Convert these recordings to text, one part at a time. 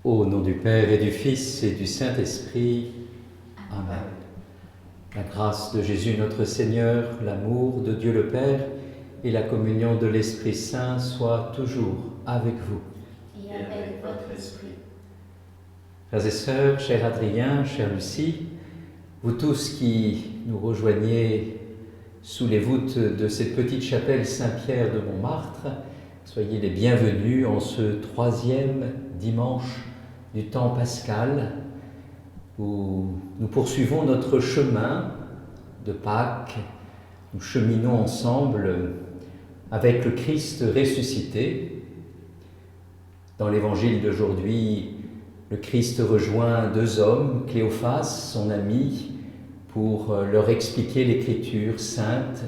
Au nom du Père et du Fils et du Saint-Esprit. Amen. La grâce de Jésus notre Seigneur, l'amour de Dieu le Père et la communion de l'Esprit Saint soient toujours avec vous. Et avec votre esprit. Frères et sœurs, cher Adrien, chère Lucie, vous tous qui nous rejoignez sous les voûtes de cette petite chapelle Saint-Pierre de Montmartre, soyez les bienvenus en ce 3e dimanche du temps pascal où nous poursuivons notre chemin de Pâques. Nous cheminons ensemble avec le Christ ressuscité. Dans l'évangile d'aujourd'hui, le Christ rejoint 2 hommes, Cléophas, son ami, pour leur expliquer l'Écriture sainte,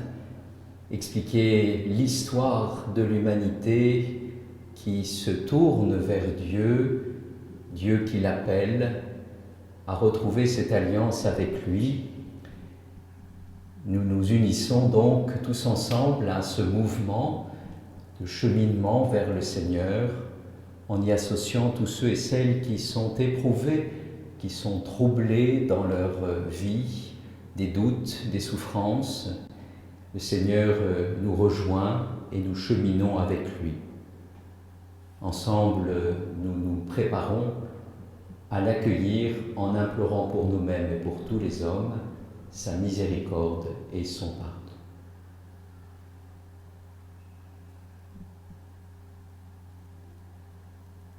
expliquer l'histoire de l'humanité qui se tourne vers Dieu, Dieu qui l'appelle à retrouver cette alliance avec lui. Nous nous unissons donc tous ensemble à ce mouvement de cheminement vers le Seigneur, en y associant tous ceux et celles qui sont éprouvés, qui sont troublés dans leur vie, des doutes, des souffrances. Le Seigneur nous rejoint et nous cheminons avec lui. Ensemble, nous nous préparons à l'accueillir en implorant pour nous-mêmes et pour tous les hommes sa miséricorde et son pardon.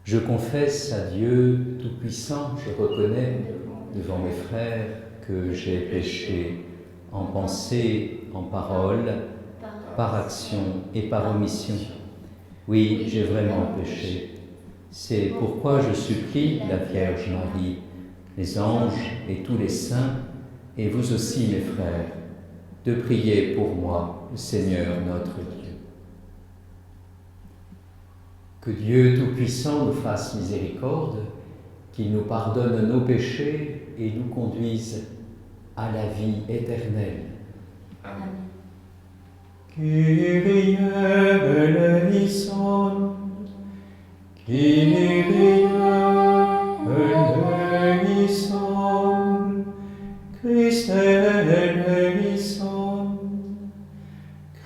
Je confesse à Dieu Tout-Puissant, je reconnais devant mes frères que j'ai péché en pensée, en parole, par action et par omission. Oui, j'ai vraiment péché. C'est pourquoi je supplie la Vierge Marie, les anges et tous les saints, et vous aussi mes frères, de prier pour moi, le Seigneur notre Dieu. Que Dieu Tout-Puissant nous fasse miséricorde, qu'il nous pardonne nos péchés et nous conduise à la vie éternelle. Amen. Kyrie eleison, Kyrie eleison, Christe eleison,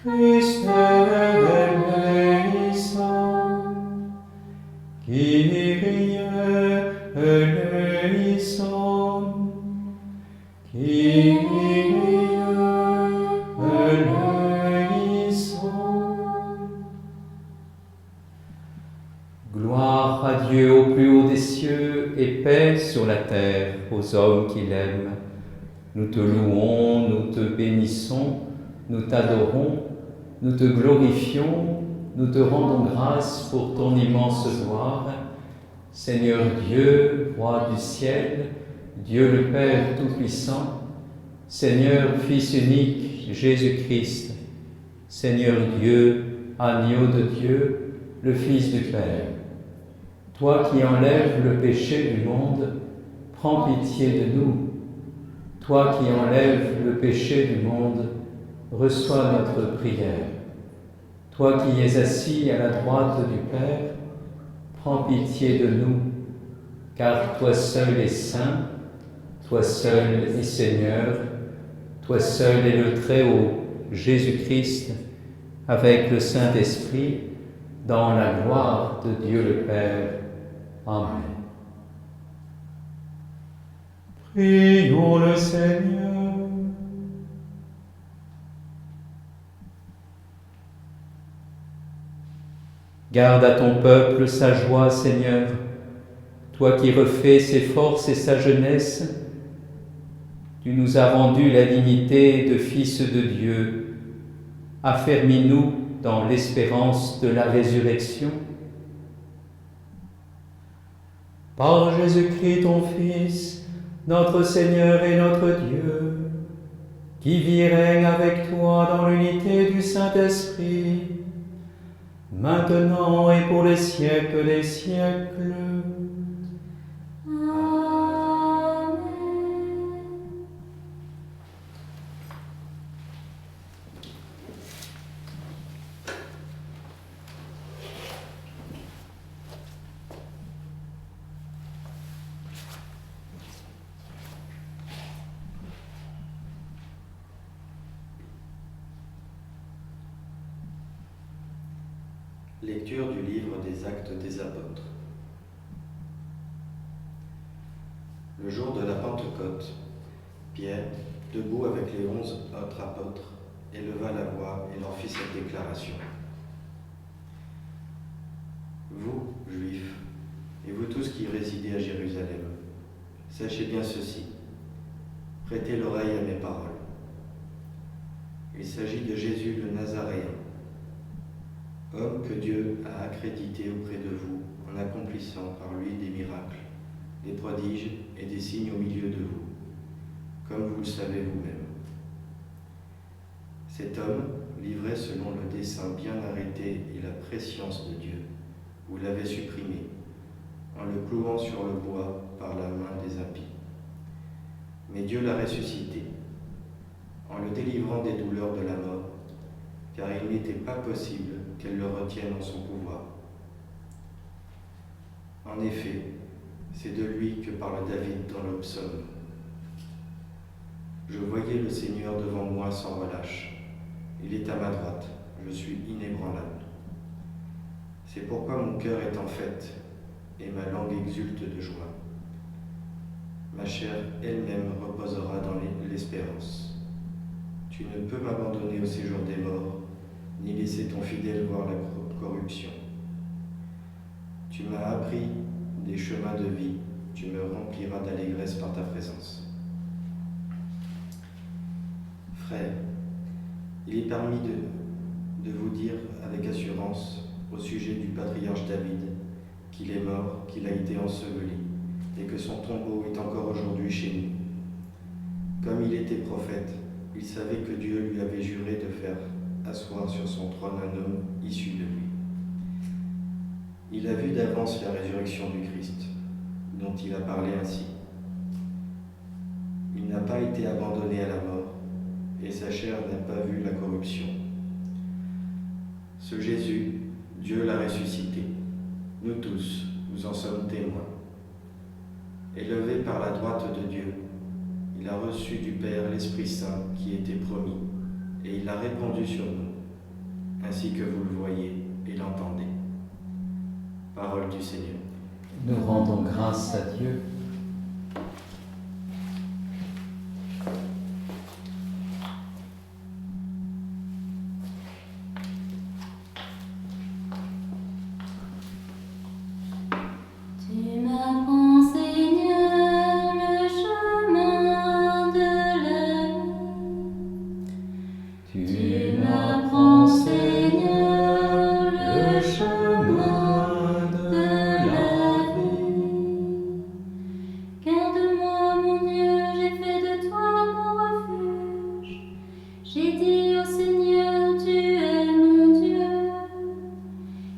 Christe eleison, Kyrie eleison, Kyrie eleison. Gloire à Dieu au plus haut des cieux et paix sur la terre aux hommes qu'il aime. Nous te louons, nous te bénissons, nous t'adorons, nous te glorifions, nous te rendons grâce pour ton immense gloire. Seigneur Dieu, Roi du ciel, Dieu le Père Tout-Puissant, Seigneur Fils unique Jésus-Christ, Seigneur Dieu, Agneau de Dieu, le Fils du Père. Toi qui enlèves le péché du monde, prends pitié de nous. Toi qui enlèves le péché du monde, reçois notre prière. Toi qui es assis à la droite du Père, prends pitié de nous, car toi seul es saint, toi seul es Seigneur, toi seul es le Très-Haut, Jésus-Christ, avec le Saint-Esprit, dans la gloire de Dieu le Père. Amen. Prions le Seigneur. Garde à ton peuple sa joie, Seigneur, toi qui refais ses forces et sa jeunesse. Tu nous as rendu la dignité de fils de Dieu. Affermis-nous dans l'espérance de la résurrection. Par Jésus-Christ ton Fils, notre Seigneur et notre Dieu, qui vit et règne avec toi dans l'unité du Saint-Esprit, maintenant et pour les siècles des siècles. Amen. Lecture du livre des Actes des Apôtres. Le jour de la Pentecôte, Pierre, debout avec les 11 autres apôtres, éleva la voix et leur fit cette déclaration. Vous, Juifs, et vous tous qui résidez à Jérusalem, sachez bien ceci. Prêtez l'oreille à mes paroles. Il s'agit de Jésus le Nazaréen, homme que Dieu a accrédité auprès de vous en accomplissant par lui des miracles, des prodiges et des signes au milieu de vous, comme vous le savez vous-même. Cet homme, livré selon le dessein bien arrêté et la prescience de Dieu, vous l'avez supprimé, en le clouant sur le bois par la main des impies. Mais Dieu l'a ressuscité, en le délivrant des douleurs de la mort, car il n'était pas possible qu'elle le retienne en son pouvoir. En effet, c'est de lui que parle David dans le psaume. Je voyais le Seigneur devant moi sans relâche. Il est à ma droite, je suis inébranlable. C'est pourquoi mon cœur est en fête et ma langue exulte de joie. Ma chair elle-même reposera dans l'espérance. Tu ne peux m'abandonner au séjour des morts, ni laisser ton fidèle voir la corruption. Tu m'as appris des chemins de vie, tu me rempliras d'allégresse par ta présence. Frères, il est permis de vous dire avec assurance au sujet du patriarche David qu'il est mort, qu'il a été enseveli et que son tombeau est encore aujourd'hui chez nous. Comme il était prophète, il savait que Dieu lui avait juré de faire asseoir sur son trône un homme issu de lui. Il a vu d'avance la résurrection du Christ, dont il a parlé ainsi. Il n'a pas été abandonné à la mort, et sa chair n'a pas vu la corruption. Ce Jésus, Dieu l'a ressuscité. Nous tous, nous en sommes témoins. Élevé par la droite de Dieu, il a reçu du Père l'Esprit Saint qui était promis, et il l'a répandu sur nous, ainsi que vous le voyez et l'entendez. Parole du Seigneur. Nous rendons grâce à Dieu. Tu m'apprends, Seigneur, le chemin de la vie. Tu m'apprends, Seigneur, le chemin de la vie. Garde-moi, mon Dieu, j'ai fait de toi mon refuge. J'ai dit au Seigneur, tu es mon Dieu.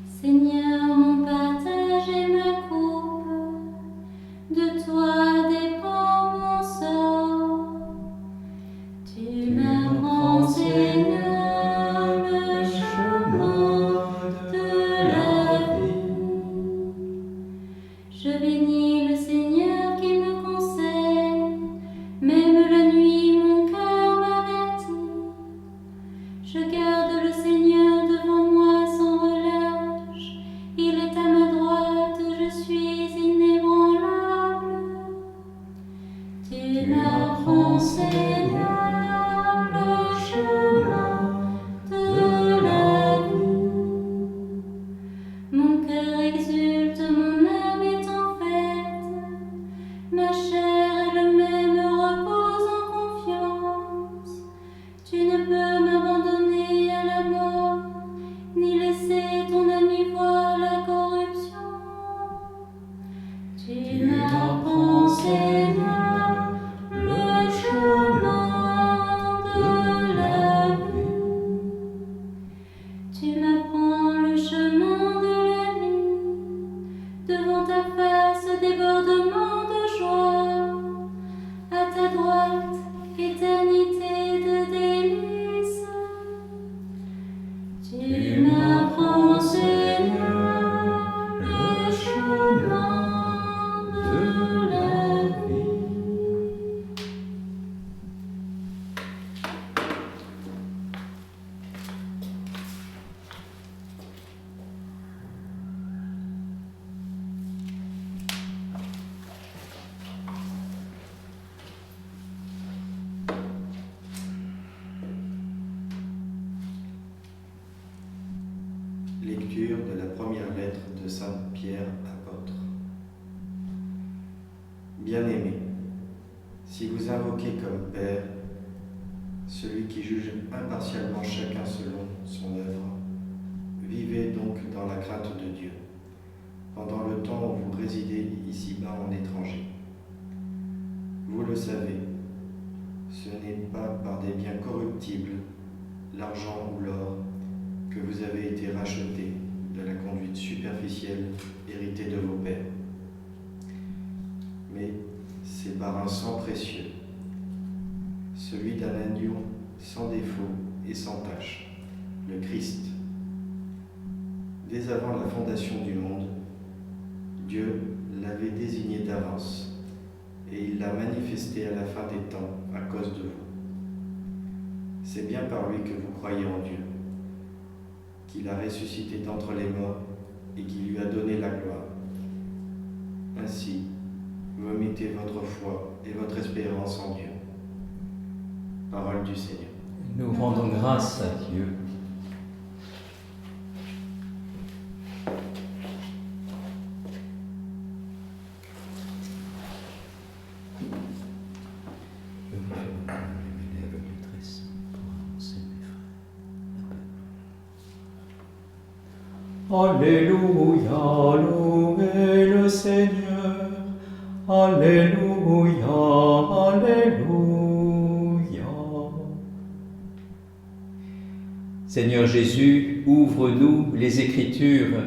Seigneur, mon partage et ma coupe, de toi dépend mon sort. Tu m'apprends, Seigneur, le chemin de la vie. Je bénis le Seigneur qui me conseille, même la nuit mon cœur m'avertit. Je garde le Seigneur devant moi sans relâche, il est à ma droite, je suis inébranlable. Tu m'apprends, Seigneur, le chemin de la vie. Mon cœur exulte, mon âme est en fête, ma chair elle-même repose en confiance. Tu ne peux m'abandonner à la mort, ni laisser ton ami voir la corruption. Tu m'apprends, Seigneur, le chemin de la vie. Tu m'apprends le chemin de la vie. Devant ta face, débordement de joie. À ta droite, éternité de délices. Tu m'apprends, Seigneur, le chemin de la vie. Pierre, apôtre. Bien-aimés, si vous invoquez comme Père celui qui juge impartialement chacun selon son œuvre, vivez donc dans la crainte de Dieu, pendant le temps où vous résidez ici-bas en étranger. Vous le savez, ce n'est pas par des biens corruptibles, l'argent ou l'or, que vous avez été rachetés de la conduite superficielle héritée de vos pères. Mais c'est par un sang précieux, celui d'un agneau sans défaut et sans tache, le Christ. Dès avant la fondation du monde, Dieu l'avait désigné d'avance et il l'a manifesté à la fin des temps à cause de vous. C'est bien par lui que vous croyez en Dieu, qu'il a ressuscité d'entre les morts et qui lui a donné la gloire. Ainsi, vous mettez votre foi et votre espérance en Dieu. Parole du Seigneur. Nous rendons grâce à Dieu. Alléluia, louez le Seigneur. Alléluia, alléluia. Seigneur Jésus, ouvre-nous les Écritures,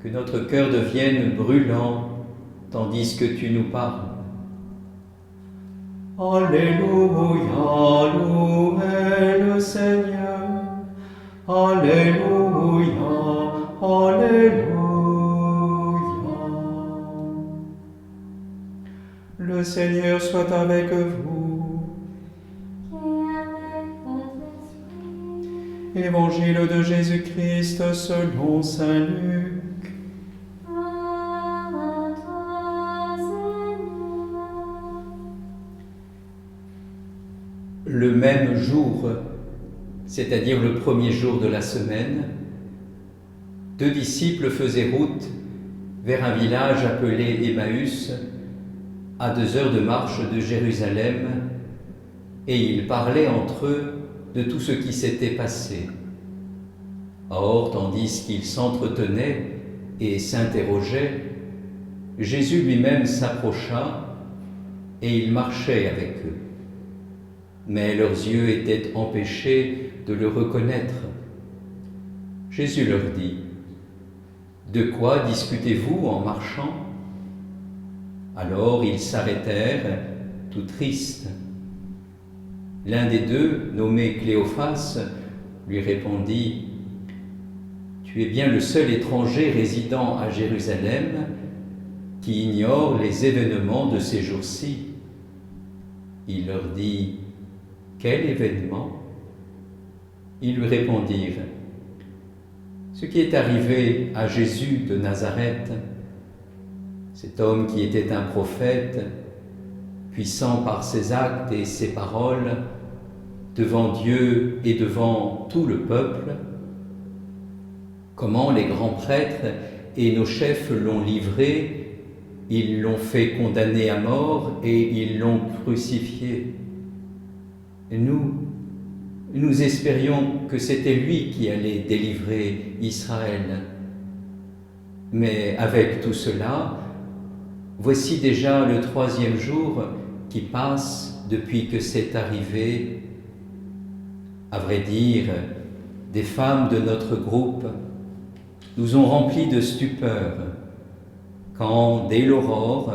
que notre cœur devienne brûlant, tandis que tu nous parles. Alléluia, louez le Seigneur. Alléluia, alléluia. Le Seigneur soit avec vous. Et avec votre esprit. Évangile de Jésus-Christ selon saint Luc. Gloire à toi, Seigneur. Le même jour, c'est-à-dire le premier jour de la semaine, 2 disciples faisaient route vers un village appelé Emmaüs, à 2 heures de marche de Jérusalem, et ils parlaient entre eux de tout ce qui s'était passé. Or, tandis qu'ils s'entretenaient et s'interrogeaient, Jésus lui-même s'approcha et il marchait avec eux. Mais leurs yeux étaient empêchés de le reconnaître. Jésus leur dit : « De quoi discutez-vous en marchant ?» Alors ils s'arrêtèrent, tout tristes. L'un des deux, nommé Cléophas, lui répondit : « Tu es bien le seul étranger résidant à Jérusalem qui ignore les événements de ces jours-ci. » Il leur dit : « Quel événement ?» Ils lui répondirent : « Ce qui est arrivé à Jésus de Nazareth, cet homme qui était un prophète, puissant par ses actes et ses paroles, devant Dieu et devant tout le peuple, comment les grands prêtres et nos chefs l'ont livré, ils l'ont fait condamner à mort et ils l'ont crucifié. Nous espérions que c'était lui qui allait délivrer Israël. Mais avec tout cela, voici déjà le 3e jour qui passe depuis que c'est arrivé. À vrai dire, des femmes de notre groupe nous ont remplis de stupeur quand, dès l'aurore,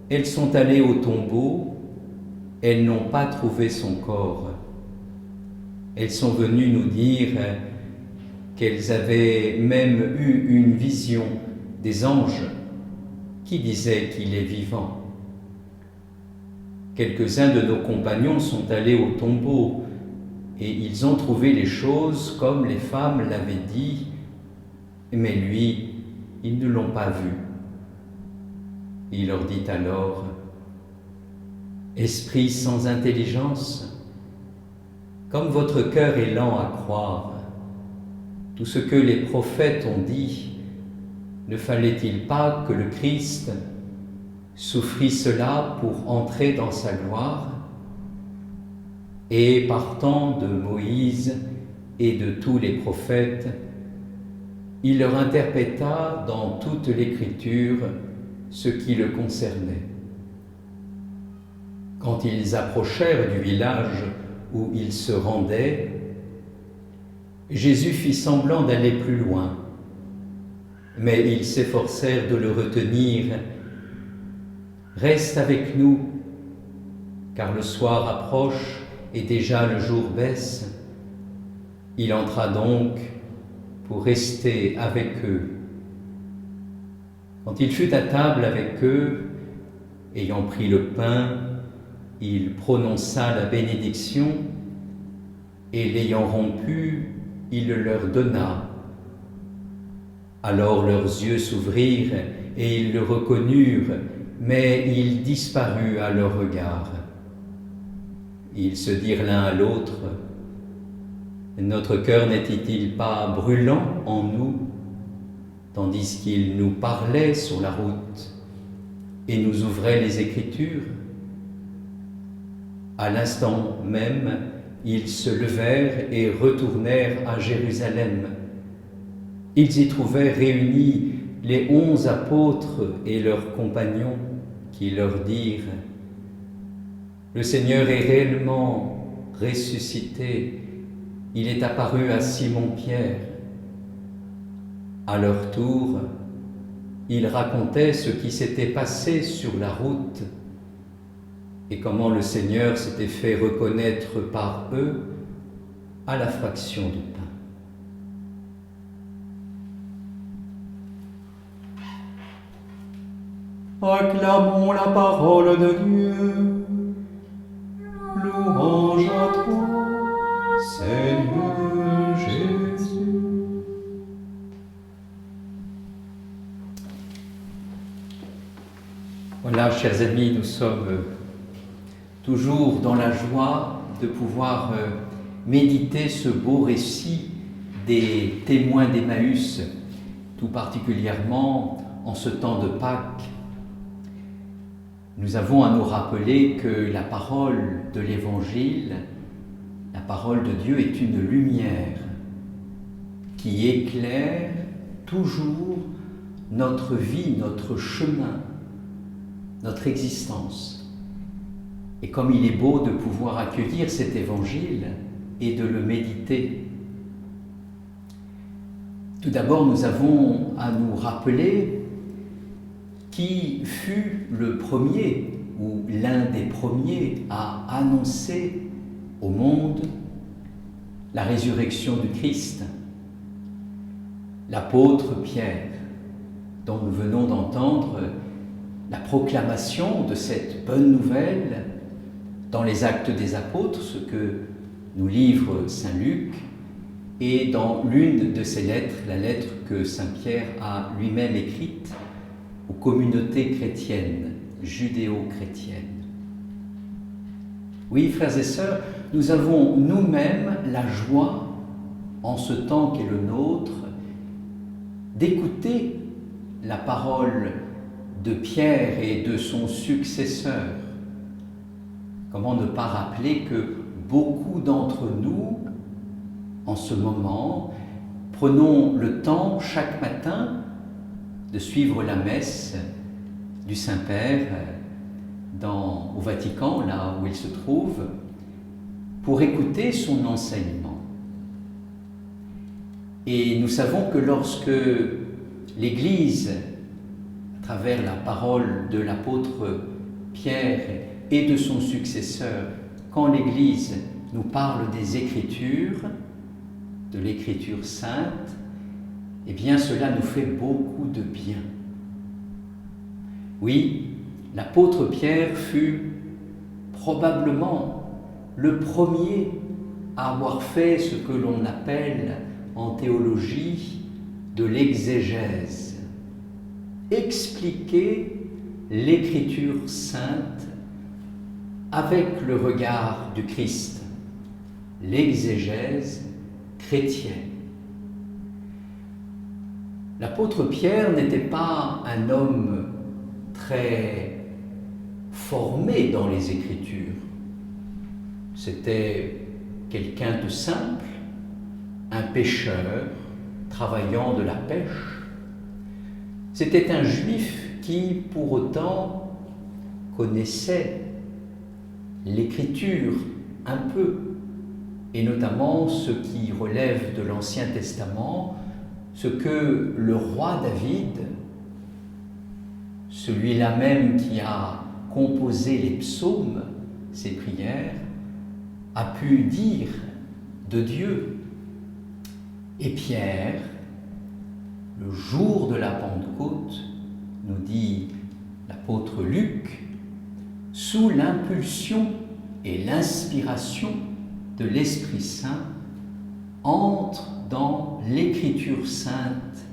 elles sont allées au tombeau, elles n'ont pas trouvé son corps. Elles sont venues nous dire qu'elles avaient même eu une vision des anges qui disaient qu'il est vivant. Quelques-uns de nos compagnons sont allés au tombeau et ils ont trouvé les choses comme les femmes l'avaient dit, mais lui, ils ne l'ont pas vu. Il leur dit alors : « Esprit sans intelligence, comme votre cœur est lent à croire, tout ce que les prophètes ont dit, ne fallait-il pas que le Christ souffrit cela pour entrer dans sa gloire? Et partant de Moïse et de tous les prophètes, il leur interpréta dans toute l'Écriture ce qui le concernait. Quand ils approchèrent du village où ils se rendaient, Jésus fit semblant d'aller plus loin, mais ils s'efforcèrent de le retenir. « Reste avec nous, car le soir approche et déjà le jour baisse. » Il entra donc pour rester avec eux. Quand il fut à table avec eux, ayant pris le pain, il prononça la bénédiction et l'ayant rompu, il le leur donna. Alors leurs yeux s'ouvrirent et ils le reconnurent, mais il disparut à leur regard. Ils se dirent l'un à l'autre: notre cœur n'était-il pas brûlant en nous, tandis qu'il nous parlait sur la route et nous ouvrait les Écritures? À l'instant même, ils se levèrent et retournèrent à Jérusalem. Ils y trouvèrent réunis les 11 apôtres et leurs compagnons qui leur dirent: le Seigneur est réellement ressuscité. Il est apparu à Simon-Pierre. À leur tour, ils racontaient ce qui s'était passé sur la route et comment le Seigneur s'était fait reconnaître par eux à la fraction du pain. Acclamons la parole de Dieu. Louange à toi, Seigneur Jésus. Voilà, chers amis, nous sommes toujours dans la joie de pouvoir méditer ce beau récit des témoins d'Emmaüs, tout particulièrement en ce temps de Pâques. Nous avons à nous rappeler que la parole de l'Évangile, la parole de Dieu est une lumière qui éclaire toujours notre vie, notre chemin, notre existence. Et comme il est beau de pouvoir accueillir cet Évangile et de le méditer. Tout d'abord, nous avons à nous rappeler qui fut le premier ou l'un des premiers à annoncer au monde la résurrection du Christ. L'apôtre Pierre, dont nous venons d'entendre la proclamation de cette bonne nouvelle dans les Actes des Apôtres, ce que nous livre saint Luc, et dans l'une de ses lettres, la lettre que saint Pierre a lui-même écrite aux communautés chrétiennes, judéo-chrétiennes. Oui, frères et sœurs, nous avons nous-mêmes la joie, en ce temps qu'est le nôtre, d'écouter la parole de Pierre et de son successeur. Comment ne pas rappeler que beaucoup d'entre nous, en ce moment, prenons le temps chaque matin de suivre la messe du Saint-Père au Vatican, là où il se trouve, pour écouter son enseignement. Et nous savons que lorsque l'Église, à travers la parole de l'apôtre Pierre et de son successeur, quand l'Église nous parle des Écritures, de l'Écriture sainte, eh bien cela nous fait beaucoup de bien. Oui, l'apôtre Pierre fut probablement le premier à avoir fait ce que l'on appelle en théologie de l'exégèse, expliquer l'Écriture sainte avec le regard du Christ, l'exégèse chrétienne. L'apôtre Pierre n'était pas un homme très formé dans les Écritures. C'était quelqu'un de simple, un pêcheur travaillant de la pêche. C'était un juif qui, pour autant, connaissait l'Écriture un peu, et notamment ce qui relève de l'Ancien Testament, ce que le roi David, celui-là même qui a composé les psaumes, ses prières, a pu dire de Dieu. Et Pierre, le jour de la Pentecôte, nous dit l'apôtre Luc, sous l'impulsion et l'inspiration de l'Esprit Saint, entre dans l'Écriture sainte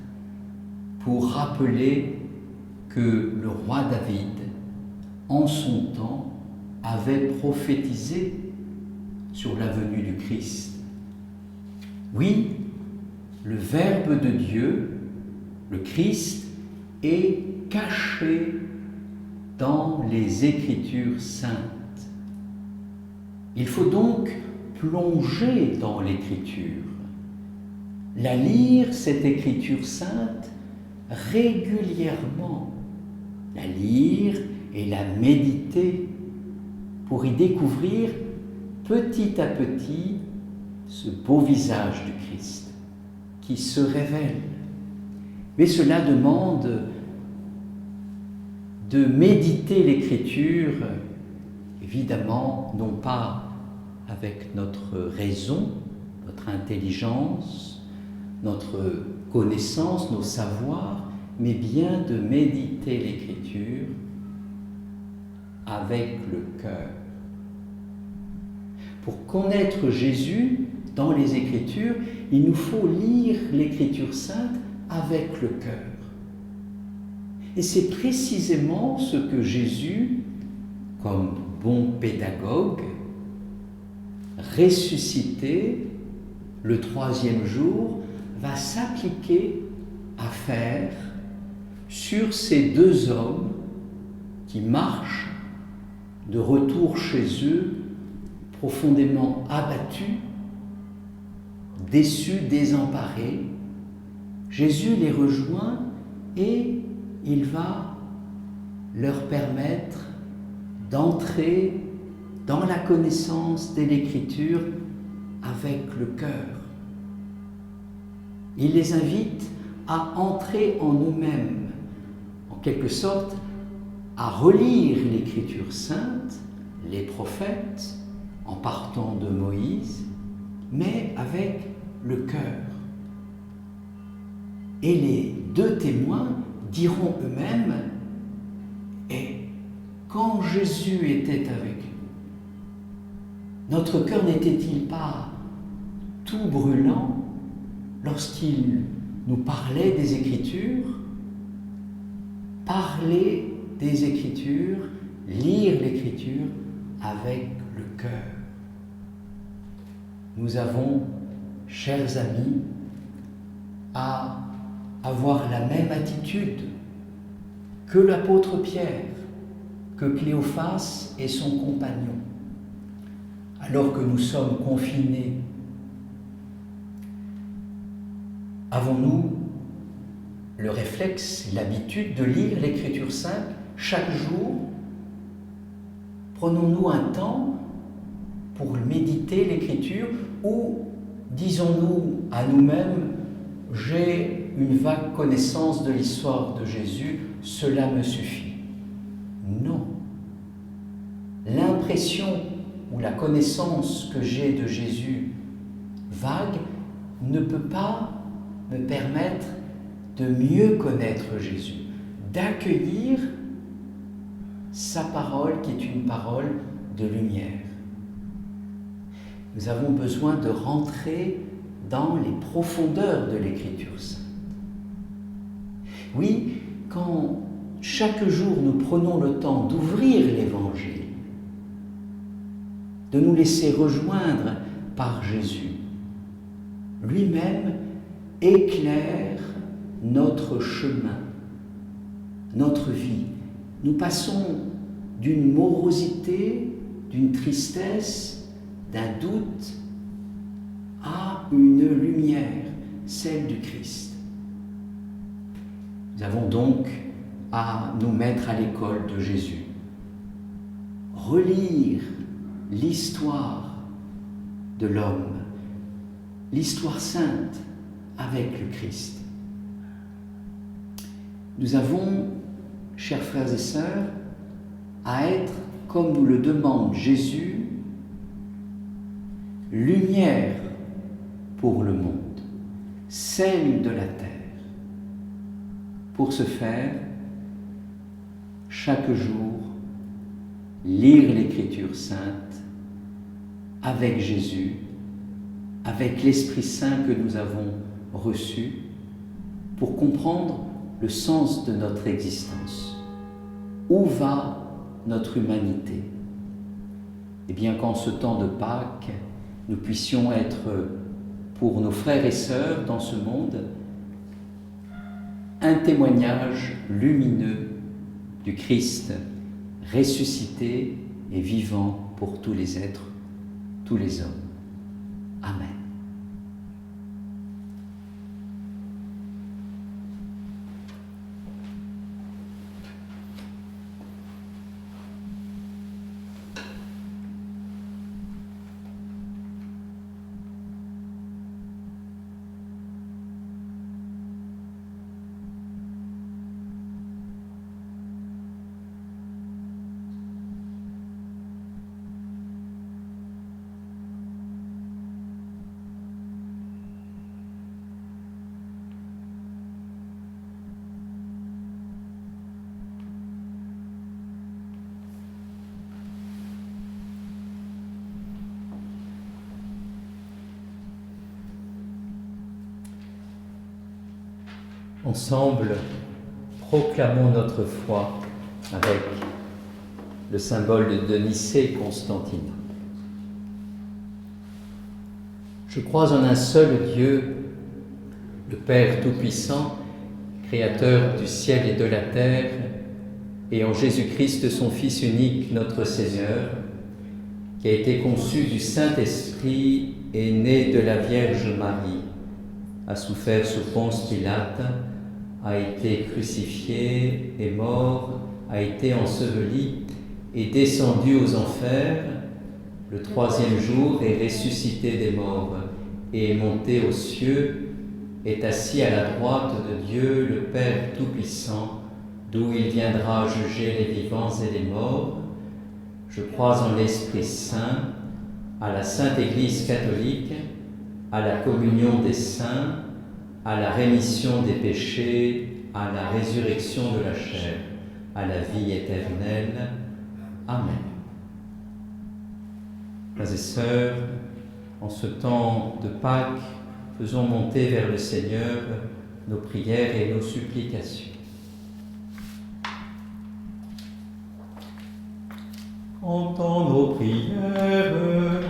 pour rappeler que le roi David, en son temps, avait prophétisé sur la venue du Christ. Oui, le Verbe de Dieu, le Christ, est caché dans les Écritures saintes. Il faut donc plonger dans l'Écriture, la lire, cette Écriture sainte, régulièrement, la lire et la méditer pour y découvrir petit à petit ce beau visage du Christ qui se révèle. Mais cela demande de méditer l'Écriture, évidemment, non pas avec notre raison, notre intelligence, notre connaissance, nos savoirs, mais bien de méditer l'Écriture avec le cœur. Pour connaître Jésus dans les Écritures, il nous faut lire l'Écriture sainte avec le cœur. Et c'est précisément ce que Jésus, comme bon pédagogue, ressuscité le 3e jour, va s'appliquer à faire sur ces 2 hommes qui marchent de retour chez eux, profondément abattus, déçus, désemparés. Jésus les rejoint et il va leur permettre d'entrer dans la connaissance de l'Écriture avec le cœur. Il les invite à entrer en eux-mêmes, en quelque sorte, à relire l'Écriture sainte, les prophètes, en partant de Moïse, mais avec le cœur. Et les 2 témoins diront eux-mêmes, et quand Jésus était avec nous, notre cœur n'était-il pas tout brûlant lorsqu'il nous parlait des Écritures? Parler des Écritures, lire l'Écriture avec le cœur. Nous avons, chers amis, à avoir la même attitude que l'apôtre Pierre, que Cléophas et son compagnon. Alors que nous sommes confinés, avons-nous le réflexe, l'habitude de lire l'Écriture sainte chaque jour? Prenons-nous un temps pour méditer l'Écriture ou disons-nous à nous-mêmes, j'ai une vague connaissance de l'histoire de Jésus, cela me suffit? Non. L'impression ou la connaissance que j'ai de Jésus vague ne peut pas me permettre de mieux connaître Jésus, d'accueillir sa parole qui est une parole de lumière. Nous avons besoin de rentrer dans les profondeurs de l'Écriture sainte. Oui, quand chaque jour nous prenons le temps d'ouvrir l'Évangile, de nous laisser rejoindre par Jésus, lui-même éclaire notre chemin, notre vie. Nous passons d'une morosité, d'une tristesse, d'un doute à une lumière, celle du Christ. Nous avons donc à nous mettre à l'école de Jésus, relire l'histoire de l'homme, l'histoire sainte avec le Christ. Nous avons, chers frères et sœurs, à être, comme nous le demande Jésus, lumière pour le monde, sel de la terre. Pour ce faire, chaque jour, lire l'Écriture sainte avec Jésus, avec l'Esprit Saint que nous avons reçu, pour comprendre le sens de notre existence. Où va notre humanité? Eh bien, qu'en ce temps de Pâques, nous puissions être, pour nos frères et sœurs dans ce monde, un témoignage lumineux du Christ ressuscité et vivant pour tous les êtres, tous les hommes. Amen. Ensemble, proclamons notre foi avec le symbole de Nicée-Constantine. Je crois en un seul Dieu, le Père Tout-Puissant, Créateur du ciel et de la terre, et en Jésus-Christ, son Fils unique, notre Seigneur, qui a été conçu du Saint-Esprit et né de la Vierge Marie, a souffert sous Ponce Pilate, a été crucifié, est mort, a été enseveli, est descendu aux enfers, le troisième jour est ressuscité des morts, et est monté aux cieux, est assis à la droite de Dieu, le Père Tout-Puissant, d'où il viendra juger les vivants et les morts. Je crois en l'Esprit Saint, à la Sainte Église catholique, à la communion des saints, à la rémission des péchés, à la résurrection de la chair, à la vie éternelle. Amen. Frères et sœurs, en ce temps de Pâques, faisons monter vers le Seigneur nos prières et nos supplications. Entends nos prières,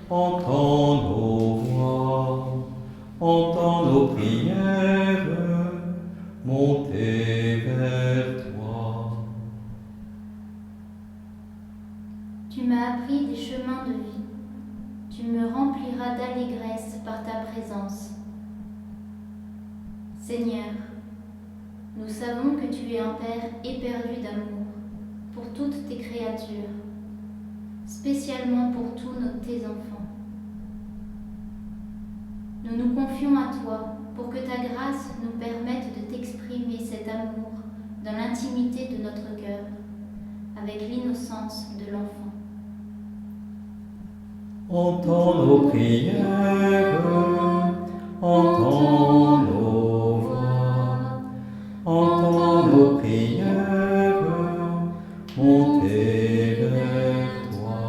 entends nos voix, entends nos prières, montez vers toi. Tu m'as appris des chemins de vie. Tu me rempliras d'allégresse par ta présence. Seigneur, nous savons que tu es un Père éperdu d'amour pour toutes tes créatures, spécialement pour tous tes enfants. Nous nous confions à toi pour que ta grâce nous permette de t'exprimer cet amour dans l'intimité de notre cœur, avec l'innocence de l'enfant. Entends nos prières, entends nos voix, entends nos prières, montez vers toi.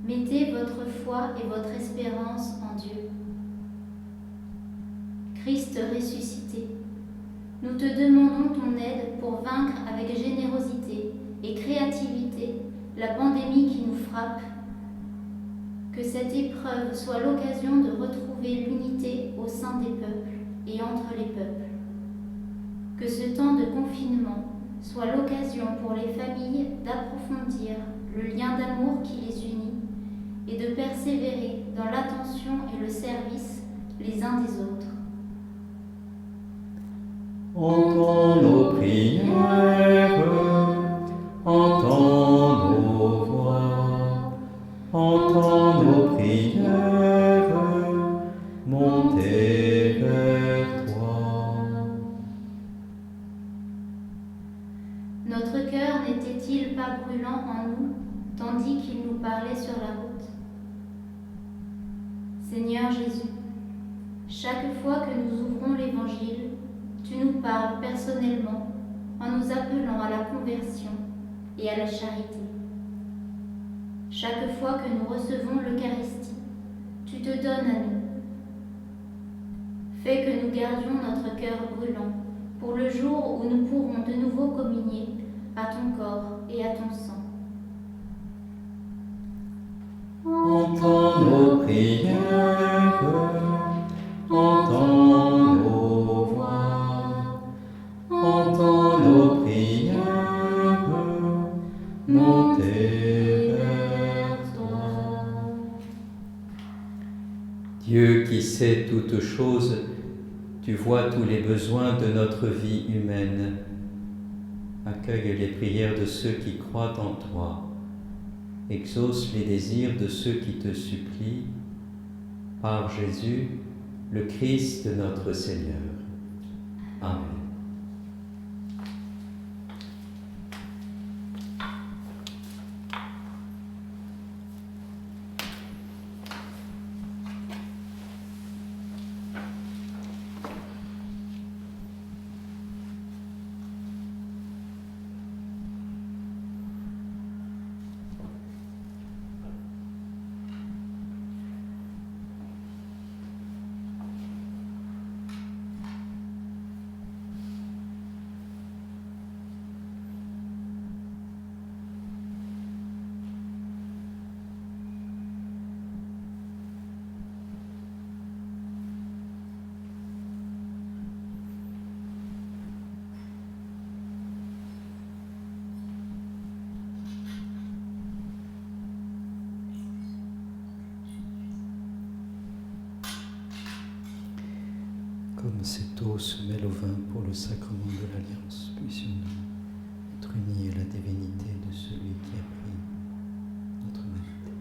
Mettez votre foi et votre espérance en Dieu. Christ ressuscité, nous te demandons ton aide pour vaincre avec générosité et créativité la pandémie qui nous frappe. Que cette épreuve soit l'occasion de retrouver l'unité au sein des peuples et entre les peuples. Que ce temps de confinement soit l'occasion pour les familles d'approfondir le lien d'amour qui les unit et de persévérer dans l'attention et le service les uns des autres. Entends nos prières, entends nos voix, entends nos prières, monter vers toi. Notre cœur n'était-il pas brûlant en nous, tandis qu'il nous parlait sur la route? Seigneur Jésus, chaque fois que nous ouvrons l'Évangile, tu nous parles personnellement en nous appelant à la conversion et à la charité. Chaque fois que nous recevons l'Eucharistie, tu te donnes à nous. Fais que nous gardions notre cœur brûlant pour le jour où nous pourrons de nouveau communier à ton corps et à ton sang. Entends nos prières, entends nos voix, entends nos prières, monter vers toi. Dieu qui sait toutes choses, tu vois tous les besoins de notre vie humaine. Accueille les prières de ceux qui croient en toi. Exauce les désirs de ceux qui te supplient. Par Jésus, le Christ notre Seigneur. Amen. Comme cette eau se mêle au vin pour le sacrement de l'Alliance, puissions-nous être unis à la divinité de celui qui a pris notre humanité.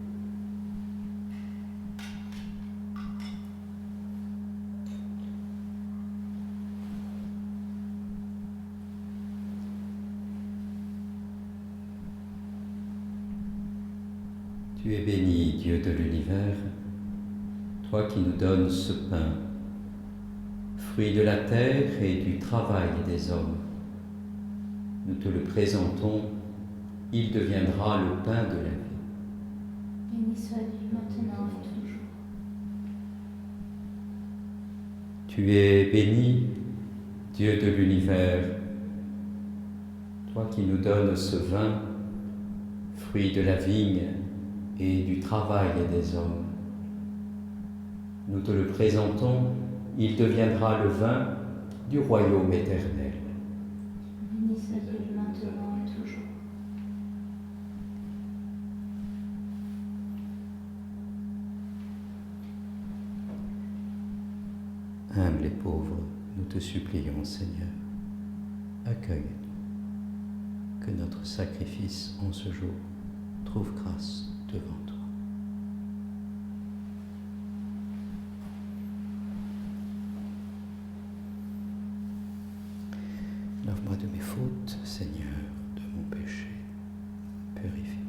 Tu es béni, Dieu de l'univers, toi qui nous donnes ce pain, fruit de la terre et du travail des hommes. Nous te le présentons, il deviendra le pain de la vie. Béni sois-tu maintenant et toujours. Tu es béni, Dieu de l'univers, toi qui nous donnes ce vin, fruit de la vigne et du travail des hommes. Nous te le présentons, il deviendra le vin du royaume éternel. Béni sois-tu maintenant et toujours. Humbles et pauvres, nous te supplions, Seigneur, accueille-nous, que notre sacrifice en ce jour trouve grâce devant toi. Lave-moi de mes fautes, Seigneur, de mon péché. Purifie-moi.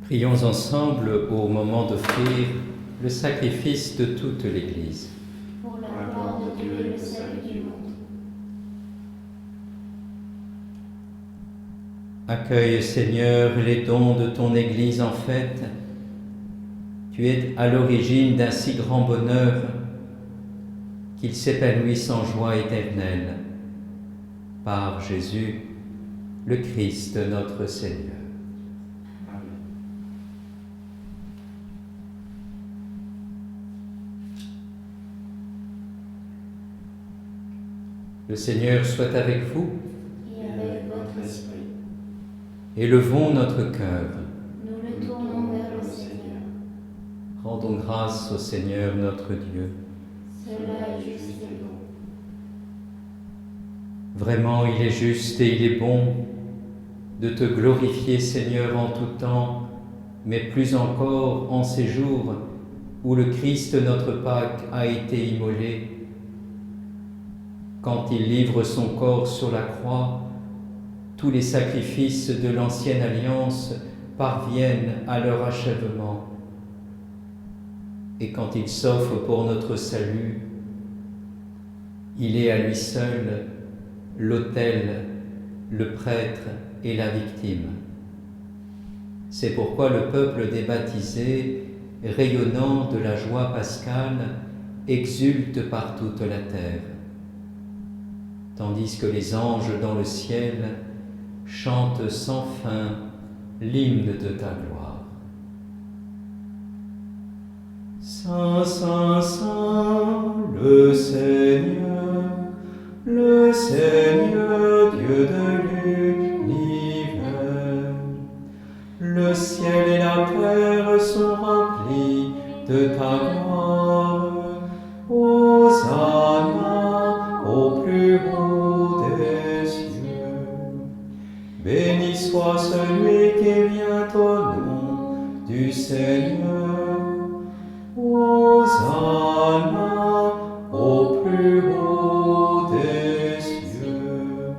Prions ensemble au moment d'offrir le sacrifice de toute l'Église. Pour la gloire de Dieu et le salut du monde. Accueille, Seigneur, les dons de ton Église en fête. Tu tu es à l'origine d'un si grand bonheur qu'il s'épanouisse en joie éternelle. Par Jésus, le Christ notre Seigneur. Amen. Le Seigneur soit avec vous. Et avec votre esprit, Élevons notre cœur. nous le tournons vers le Seigneur. Rendons grâce au Seigneur notre Dieu. Cela est juste et bon. Vraiment, il est juste et il est bon de te glorifier, Seigneur, en tout temps, mais plus encore en ces jours où le Christ, notre Pâque, a été immolé. Quand il livre son corps sur la croix, tous les sacrifices de l'ancienne alliance parviennent à leur achèvement. Et quand il s'offre pour notre salut, il est à lui seul l'autel, le prêtre et la victime. C'est pourquoi le peuple des baptisés, rayonnant de la joie pascale, exulte par toute la terre, tandis que les anges dans le ciel chantent sans fin l'hymne de ta gloire. Saint, Saint, Saint, le Seigneur Dieu de l'univers. Le ciel et la terre sont remplis de ta gloire. Hosanna au plus haut des cieux. Béni soit celui qui vient au nom du Seigneur. Hosanna au plus haut des cieux.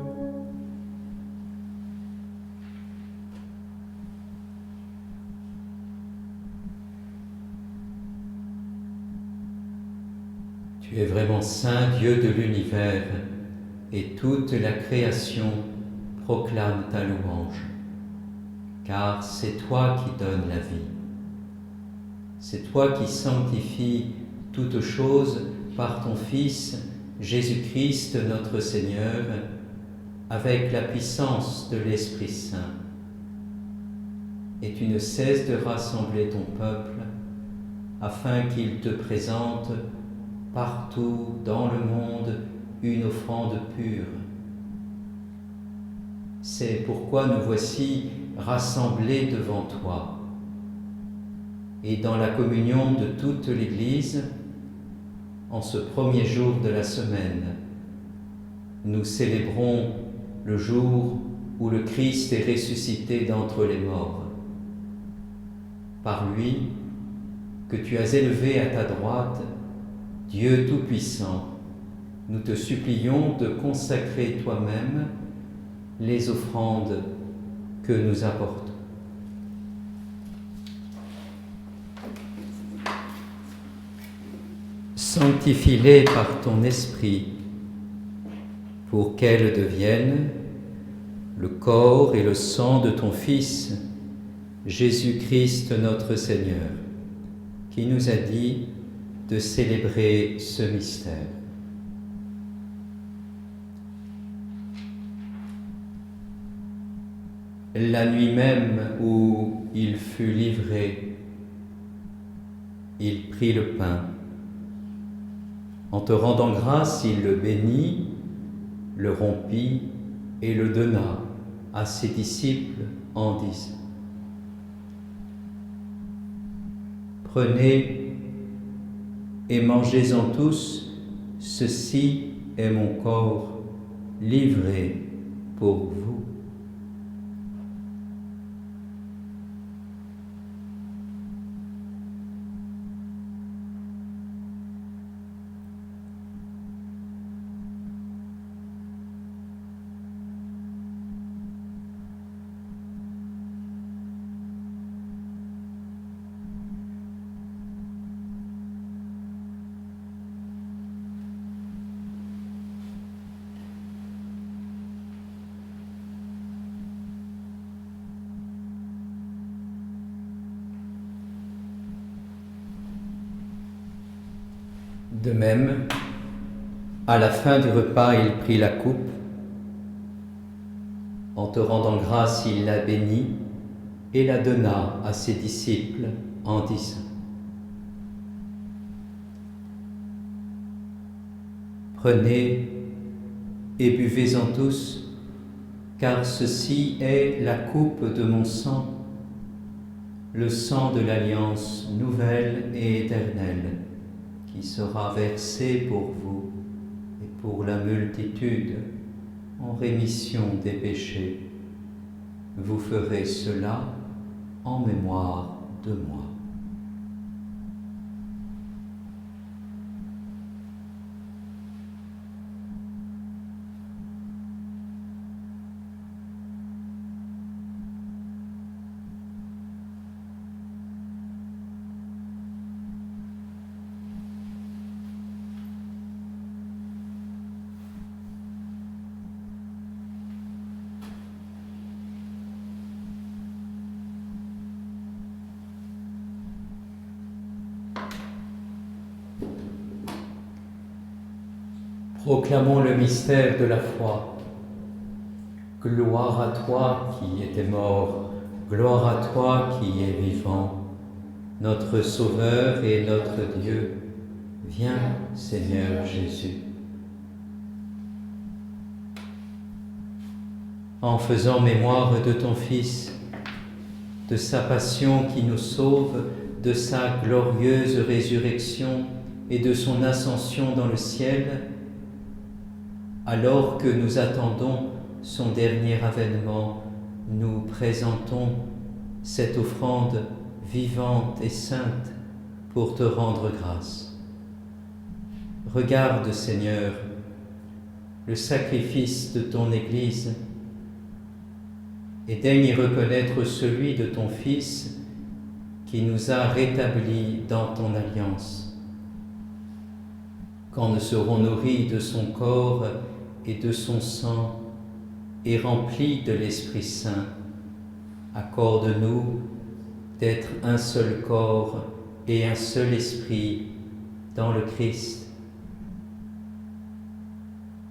Tu es vraiment saint Dieu de l'univers, et toute la création proclame ta louange, car c'est toi qui donnes la vie. C'est toi qui sanctifies toutes choses par ton Fils, Jésus-Christ notre Seigneur, avec la puissance de l'Esprit Saint. Et tu ne cesses de rassembler ton peuple, afin qu'il te présente partout dans le monde une offrande pure. C'est pourquoi nous voici rassemblés devant toi. Et dans la communion de toute l'Église, en ce premier jour de la semaine, nous célébrons le jour où le Christ est ressuscité d'entre les morts. Par lui, que tu as élevé à ta droite, Dieu Tout-Puissant, nous te supplions de consacrer toi-même les offrandes que nous apportons. Sanctifie-les par ton esprit, pour qu'elles deviennent le corps et le sang de ton Fils, Jésus-Christ notre Seigneur, qui nous a dit de célébrer ce mystère. La nuit même où il fut livré, il prit le pain. En te rendant grâce, il le bénit, le rompit et le donna à ses disciples en disant : Prenez et mangez-en tous, ceci est mon corps livré pour vous. De même, à la fin du repas, il prit la coupe. En te rendant grâce, il la bénit et la donna à ses disciples en disant : Prenez et buvez-en tous, car ceci est la coupe de mon sang, le sang de l'alliance nouvelle et éternelle, qui sera versé pour vous et pour la multitude en rémission des péchés. Vous ferez cela en mémoire de moi. Proclamons le mystère de la foi. Gloire à toi qui étais mort, gloire à toi qui es vivant, notre Sauveur et notre Dieu. Viens, Seigneur Jésus. En faisant mémoire de ton Fils, de sa passion qui nous sauve, de sa glorieuse résurrection et de son ascension dans le ciel, alors que nous attendons son dernier avènement, nous présentons cette offrande vivante et sainte pour te rendre grâce. Regarde, Seigneur, le sacrifice de ton Église et daigne y reconnaître celui de ton Fils qui nous a rétablis dans ton alliance. Quand nous serons nourris de son corps et de son sang et remplis de l'Esprit Saint, accorde-nous d'être un seul corps et un seul esprit dans le Christ.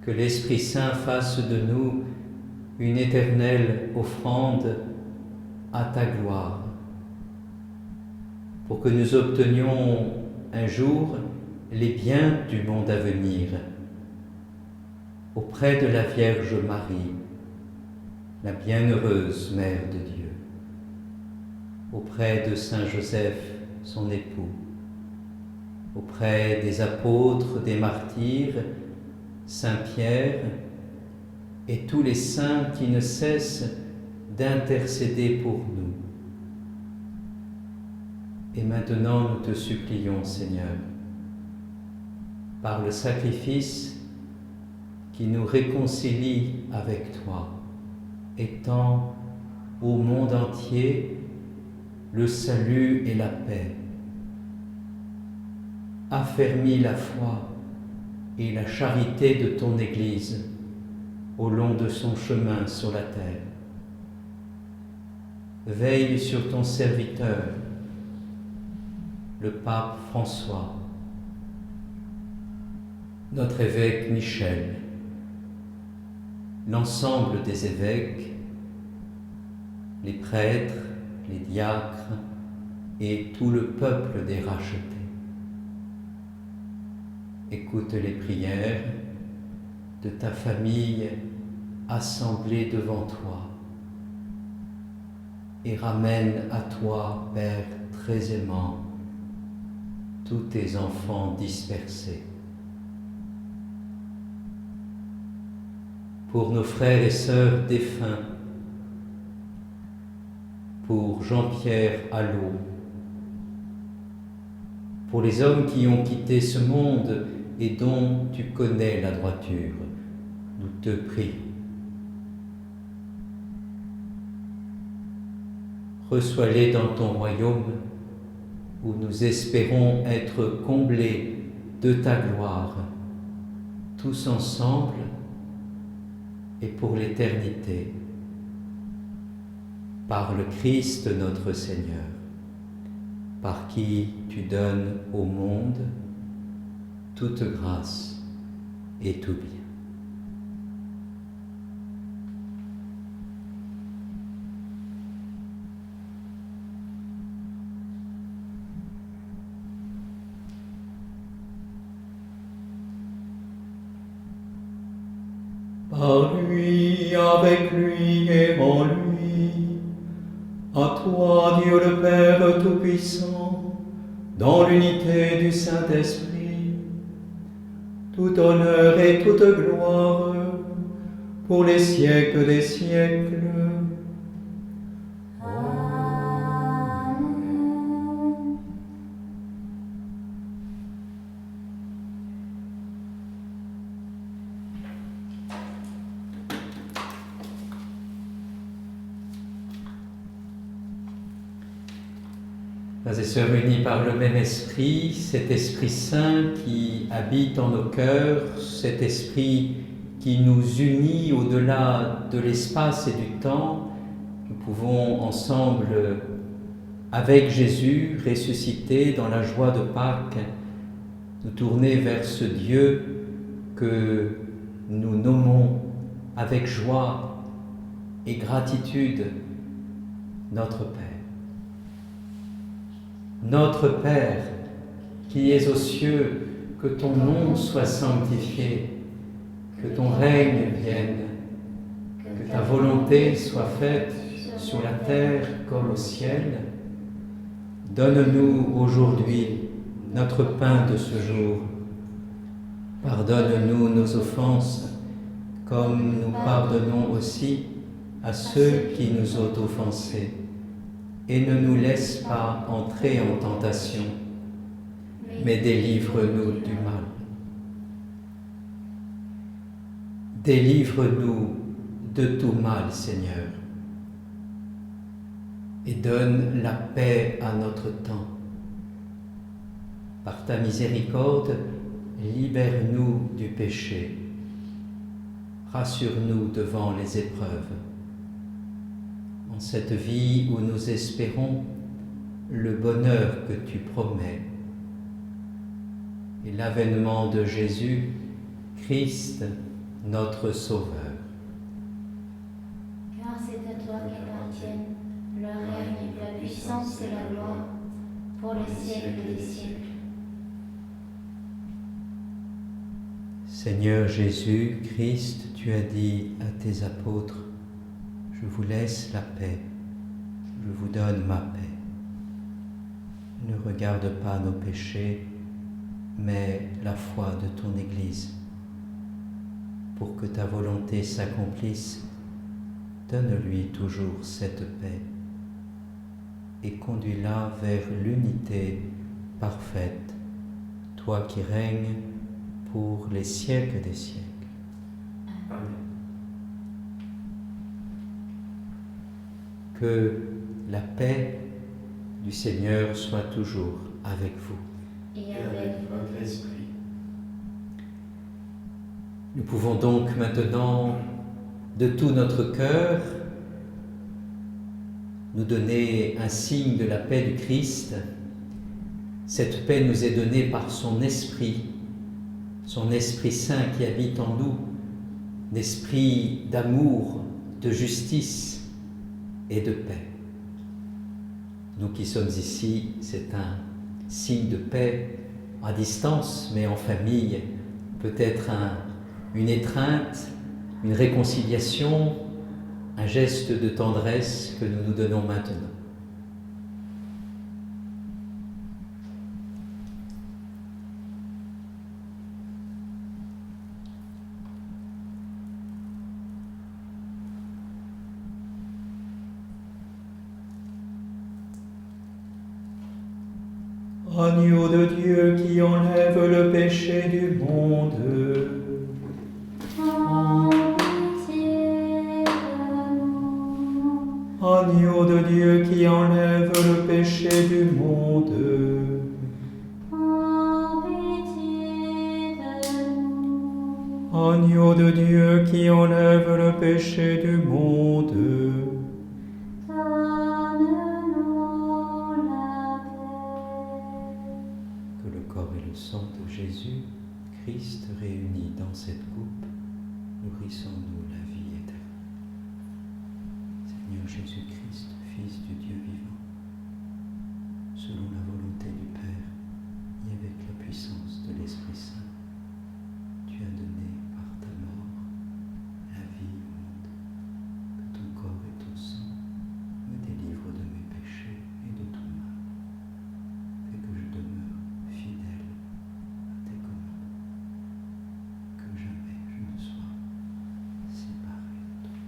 Que l'Esprit Saint fasse de nous une éternelle offrande à ta gloire, pour que nous obtenions un jour les biens du monde à venir, auprès de la Vierge Marie, la bienheureuse Mère de Dieu, auprès de Saint Joseph, son époux, auprès des apôtres, des martyrs, Saint Pierre et tous les saints qui ne cessent d'intercéder pour nous. Et maintenant nous te supplions, Seigneur, par le sacrifice qui nous réconcilie avec toi, étends au monde entier le salut et la paix. Affermis la foi et la charité de ton Église au long de son chemin sur la terre. Veille sur ton serviteur, le pape François, notre évêque Michel, l'ensemble des évêques, les prêtres, les diacres et tout le peuple des rachetés. Écoute les prières de ta famille assemblée devant toi et ramène à toi, Père très aimant, tous tes enfants dispersés. Pour nos frères et sœurs défunts, pour Jean-Pierre Allot, pour les hommes qui ont quitté ce monde et dont tu connais la droiture, nous te prions. Reçois-les dans ton royaume, où nous espérons être comblés de ta gloire, tous ensemble et pour l'éternité, par le Christ notre Seigneur, par qui tu donnes au monde toute grâce et tout bien. Par lui, avec lui et en lui, à toi, Dieu le Père Tout-Puissant, dans l'unité du Saint-Esprit, tout honneur et toute gloire pour les siècles des siècles. Frères et sœurs unis par le même esprit, cet Esprit Saint qui habite en nos cœurs, cet Esprit qui nous unit au-delà de l'espace et du temps, nous pouvons ensemble, avec Jésus ressuscité dans la joie de Pâques, nous tourner vers ce Dieu que nous nommons avec joie et gratitude notre Père. Notre Père, qui es aux cieux, que ton nom soit sanctifié, que ton règne vienne, que ta volonté soit faite sur la terre comme au ciel. Donne-nous aujourd'hui notre pain de ce jour. Pardonne-nous nos offenses, comme nous pardonnons aussi à ceux qui nous ont offensés. Et ne nous laisse pas entrer en tentation, mais délivre-nous du mal. Délivre-nous de tout mal, Seigneur, et donne la paix à notre temps. Par ta miséricorde, libère-nous du péché. Rassure-nous devant les épreuves. En cette vie où nous espérons le bonheur que tu promets et l'avènement de Jésus, Christ, notre Sauveur. Car c'est à toi qu'appartiennent le règne, la puissance et la gloire pour les siècles des siècles. Seigneur Jésus, Christ, tu as dit à tes apôtres: je vous laisse la paix, je vous donne ma paix. Ne regarde pas nos péchés, mais la foi de ton Église. Pour que ta volonté s'accomplisse, donne-lui toujours cette paix et conduis-la vers l'unité parfaite, toi qui règnes pour les siècles des siècles. Amen. Que la paix du Seigneur soit toujours avec vous. Et avec votre esprit. Nous pouvons donc maintenant, de tout notre cœur, nous donner un signe de la paix du Christ. Cette paix nous est donnée par son Esprit Saint qui habite en nous, un esprit d'amour, de justice et de paix. Nous qui sommes ici, c'est un signe de paix à distance, mais en famille, peut-être une étreinte, une réconciliation, un geste de tendresse que nous nous donnons maintenant. Agneau de Dieu qui enlève le péché du monde, Agneau de Dieu qui enlève le péché du monde, Agneau de Dieu qui enlève le péché du monde, Que le corps et le sang de Jésus Christ, réunis dans cette coupe, nourrissons-nous la vie éternelle. Seigneur Jésus-Christ, Fils du Dieu vivant, selon la volonté du Père et avec la puissance de l'Esprit Saint, tu as donné par ta mort la vie au monde. Que ton corps et ton sang me délivrent de mes péchés et de tout mal. Fais que je demeure fidèle à tes commandements. Que jamais je ne sois séparé de toi.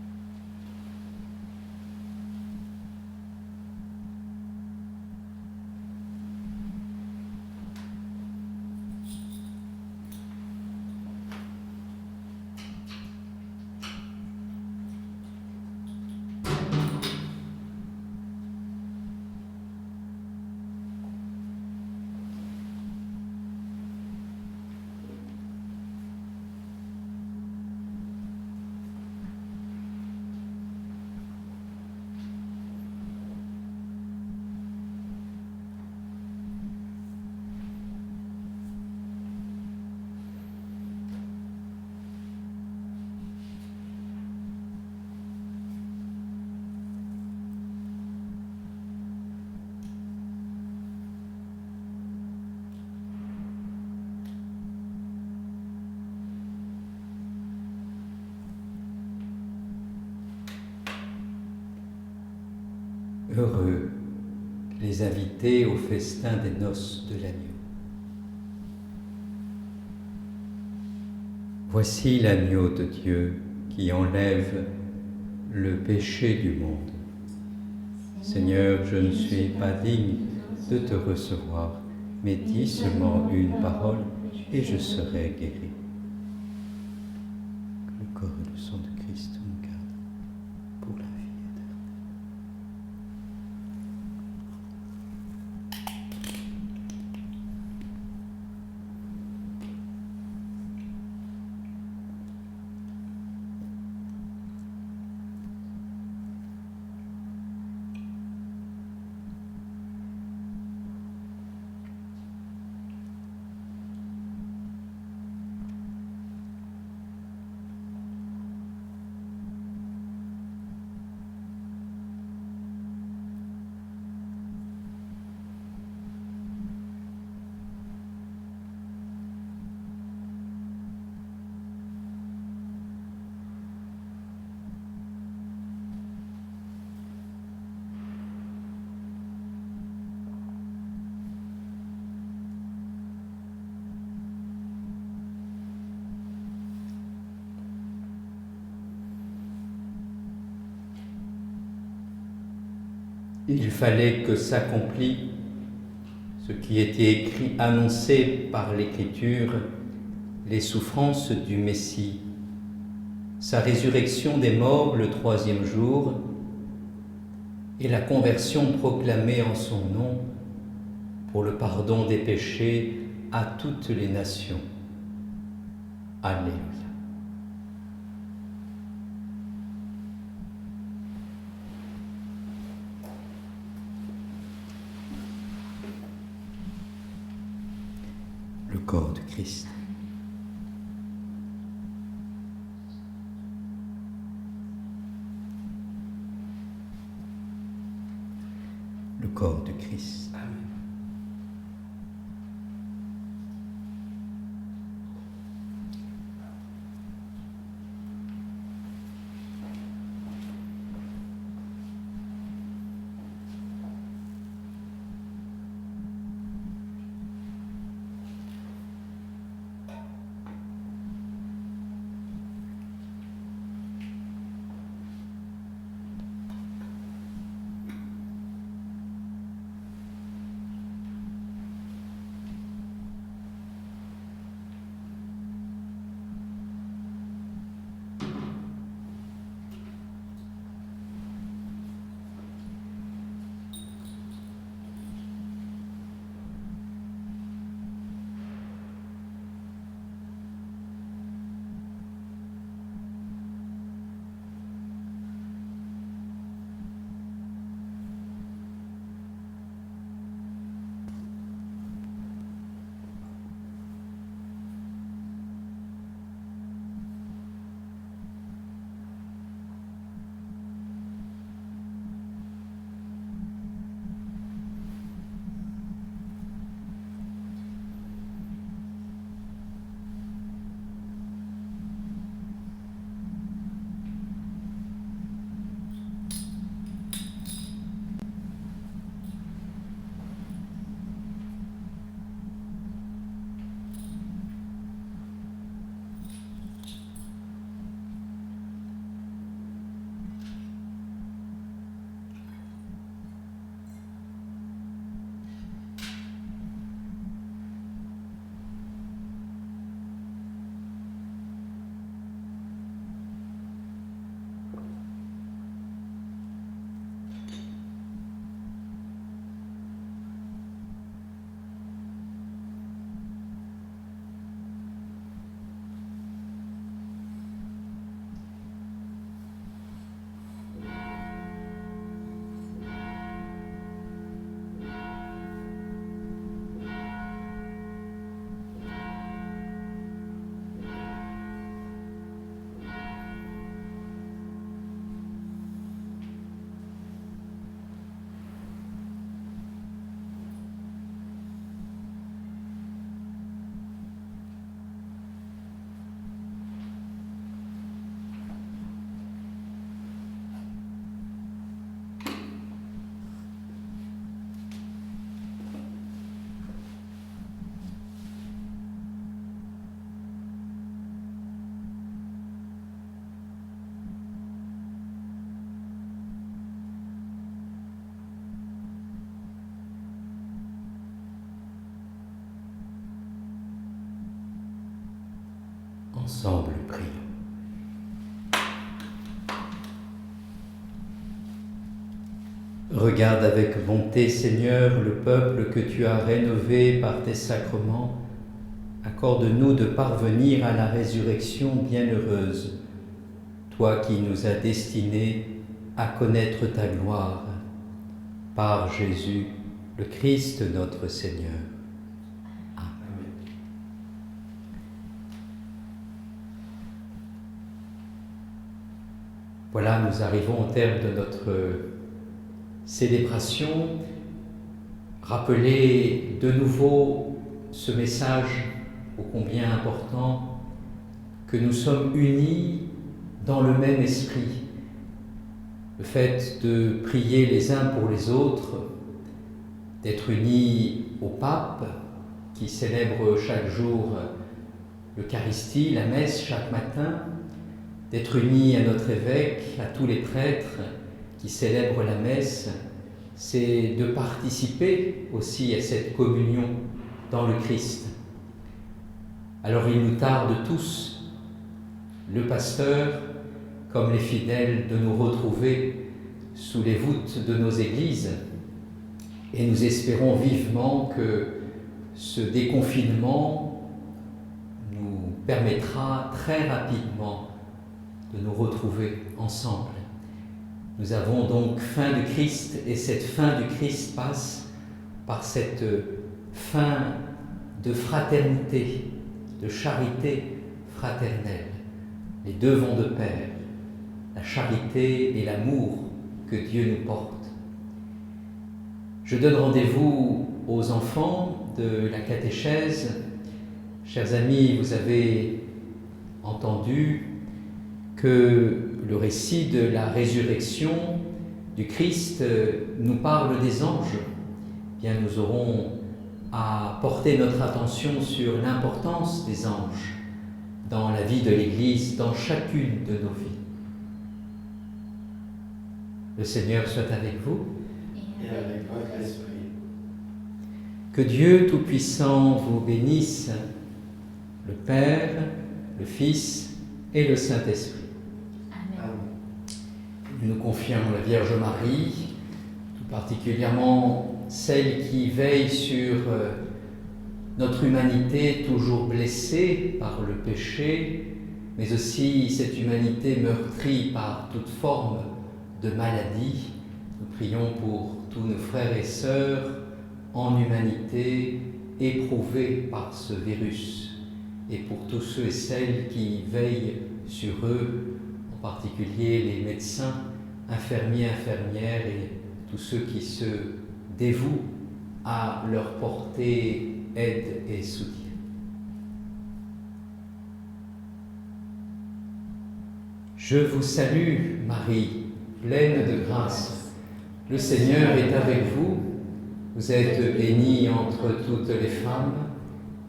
Heureux les invités au festin des noces de l'agneau. Voici l'agneau de Dieu qui enlève le péché du monde. Seigneur, je ne suis pas digne de te recevoir, mais dis seulement une parole et je serai guéri. Que le corps et le sang de Christ nous gardent pour la vie éternelle. Il fallait que s'accomplisse ce qui était écrit, annoncé par l'Écriture, les souffrances du Messie, sa résurrection des morts le 3e jour et la conversion proclamée en son nom pour le pardon des péchés à toutes les nations. Alléluia. Le corps de Christ. Le corps de Christ. Amen. Ensemble, prions. Regarde avec bonté, Seigneur, le peuple que tu as rénové par tes sacrements. Accorde-nous de parvenir à la résurrection bienheureuse, toi qui nous as destinés à connaître ta gloire. Par Jésus, le Christ notre Seigneur. Amen. Voilà, nous arrivons au terme de notre célébration. Rappelez de nouveau ce message ô combien important, que nous sommes unis dans le même esprit. Le fait de prier les uns pour les autres, d'être unis au pape qui célèbre chaque jour l'Eucharistie, la messe chaque matin, d'être unis à notre évêque, à tous les prêtres qui célèbrent la messe, c'est de participer aussi à cette communion dans le Christ. Alors il nous tarde tous, le pasteur comme les fidèles, de nous retrouver sous les voûtes de nos églises, et nous espérons vivement que ce déconfinement nous permettra très rapidement de nous retrouver ensemble. Nous avons donc faim du Christ, et cette faim du Christ passe par cette faim de fraternité, de charité fraternelle. Les deux vont de pair, la charité et l'amour que Dieu nous porte. Je donne rendez-vous aux enfants de la catéchèse. Chers amis, vous avez entendu que le récit de la résurrection du Christ nous parle des anges. Bien, nous aurons à porter notre attention sur l'importance des anges dans la vie de l'Église, dans chacune de nos vies. Le Seigneur soit avec vous. Et avec votre esprit. Que Dieu Tout-Puissant vous bénisse, le Père, le Fils et le Saint-Esprit. Amen. Nous confions la Vierge Marie, tout particulièrement celle qui veille sur notre humanité toujours blessée par le péché, mais aussi cette humanité meurtrie par toute forme de maladie. Nous prions pour tous nos frères et sœurs en humanité éprouvés par ce virus, et pour tous ceux et celles qui veillent sur eux, en particulier les médecins, infirmiers, infirmières et tous ceux qui se dévouent à leur porter aide et soutien. Je vous salue, Marie, pleine de grâce. Le Seigneur est avec vous. Vous êtes bénie entre toutes les femmes,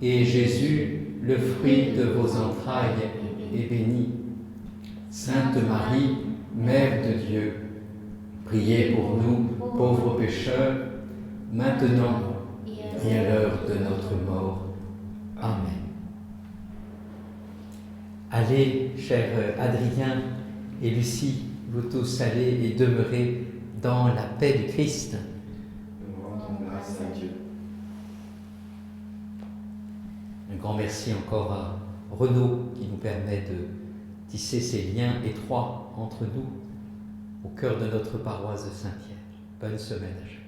et Jésus, le fruit de vos entrailles, est béni. Sainte Marie, Mère de Dieu, priez pour nous, pauvres pécheurs, maintenant et à l'heure de notre mort. Amen. Allez, chers Adrien et Lucie, vous tous allez et demeurez dans la paix du Christ. Nous rendons grâce à Dieu. Un grand merci encore à Renaud qui nous permet de tisser ces liens étroits entre nous au cœur de notre paroisse de Saint-Pierre. Bonne semaine à chacun.